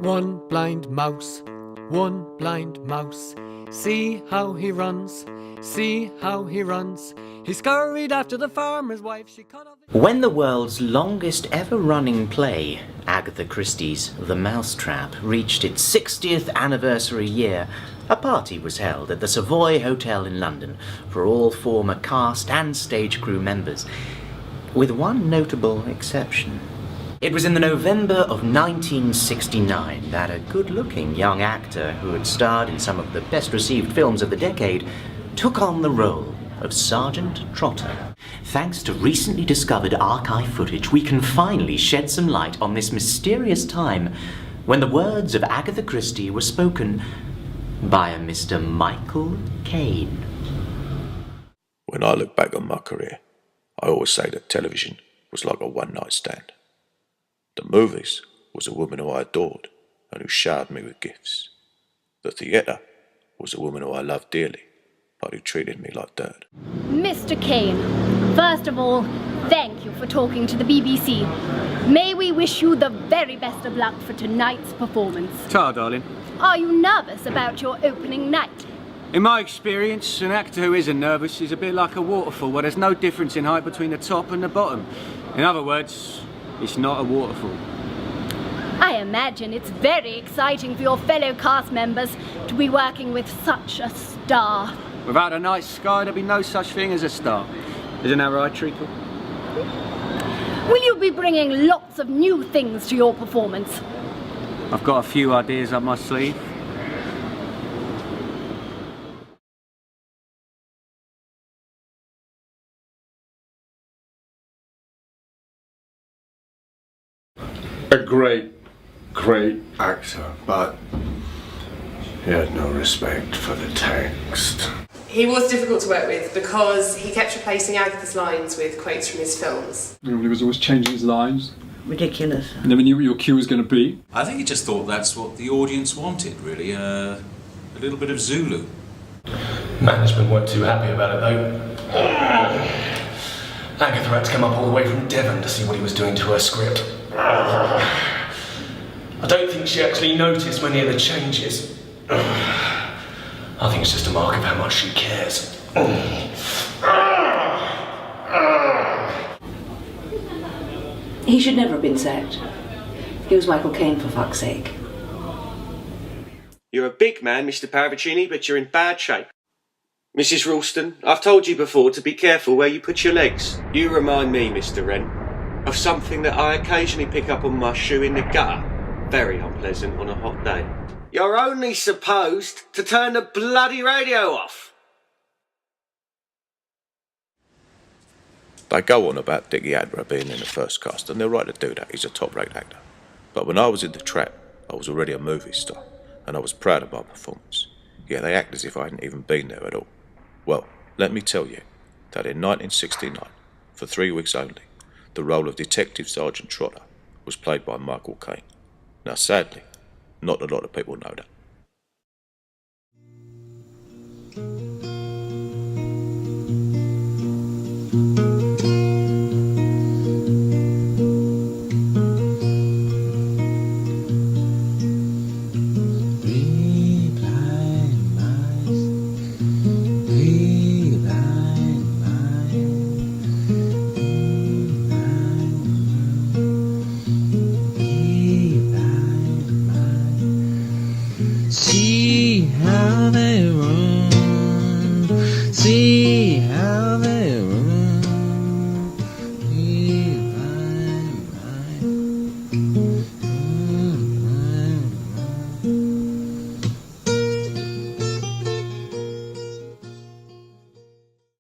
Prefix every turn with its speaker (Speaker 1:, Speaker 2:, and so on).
Speaker 1: One blind mouse, one blind mouse. See how he runs, see how he runs. He scurried after the farmer's wife, she cut off...
Speaker 2: When the world's longest ever running play, Agatha Christie's The Mousetrap, reached its 60th anniversary year, a party was held at the Savoy Hotel in London for all former cast and stage crew members, with one notable exception. It was in the November of 1969 that a good-looking young actor who had starred in some of the best-received films of the decade took on the role of Sergeant Trotter. Thanks to recently discovered archive footage, we can finally shed some light on this mysterious time when the words of Agatha Christie were spoken by a Mr. Michael Caine.
Speaker 3: When I look back on my career, I always say that television was like a one-night stand. The movies was a woman who I adored and who showered me with gifts. The theatre was a woman who I loved dearly, but who treated me like dirt.
Speaker 4: Mr. Caine, first of all, thank you for talking to the BBC. May we wish you the very best of luck for tonight's performance.
Speaker 5: Ta, darling.
Speaker 4: Are you nervous about your opening night?
Speaker 5: In my experience, an actor who isn't nervous is a bit like a waterfall where there's no difference in height between the top and the bottom. In other words, it's not a waterfall.
Speaker 4: I imagine it's very exciting for your fellow cast members to be working with such a star.
Speaker 5: Without a night sky, there'd be no such thing as a star. Isn't that right, Treacle?
Speaker 4: Will you be bringing lots of new things to your performance?
Speaker 5: I've got a few ideas up my sleeve.
Speaker 6: A great actor, but he had no respect for the text.
Speaker 7: He was difficult to work with because he kept replacing Agatha's lines with quotes from his films.
Speaker 8: He was always changing his lines.
Speaker 9: Ridiculous.
Speaker 8: Never knew what your cue was going to be.
Speaker 10: I think he just thought that's what the audience wanted, really. A little bit of Zulu.
Speaker 11: Management weren't too happy about it, though. Agatha had to come up all the way from Devon to see what he was doing to her script. I don't think she actually noticed many of the changes. I think it's just a mark of how much she cares.
Speaker 9: He should never have been sacked. He was Michael Caine, for fuck's sake.
Speaker 12: You're a big man, Mr. Paravicini, but you're in bad shape. Mrs. Ralston, I've told you before to be careful where you put your legs. You remind me, Mr. Wren, of something that I occasionally pick up on my shoe in the gutter. Very unpleasant on a hot day. You're only supposed to turn the bloody radio off.
Speaker 3: They go on about Dickie Adler being in the first cast, and they're right to do that. He's a top-rate actor. But when I was in The Trap, I was already a movie star, and I was proud of my performance. Yeah, they act as if I hadn't even been there at all. Well, let me tell you that in 1969, for 3 weeks only, the role of Detective Sergeant Trotter was played by Michael Caine. Now, sadly, not a lot of people know that.
Speaker 1: See how they run.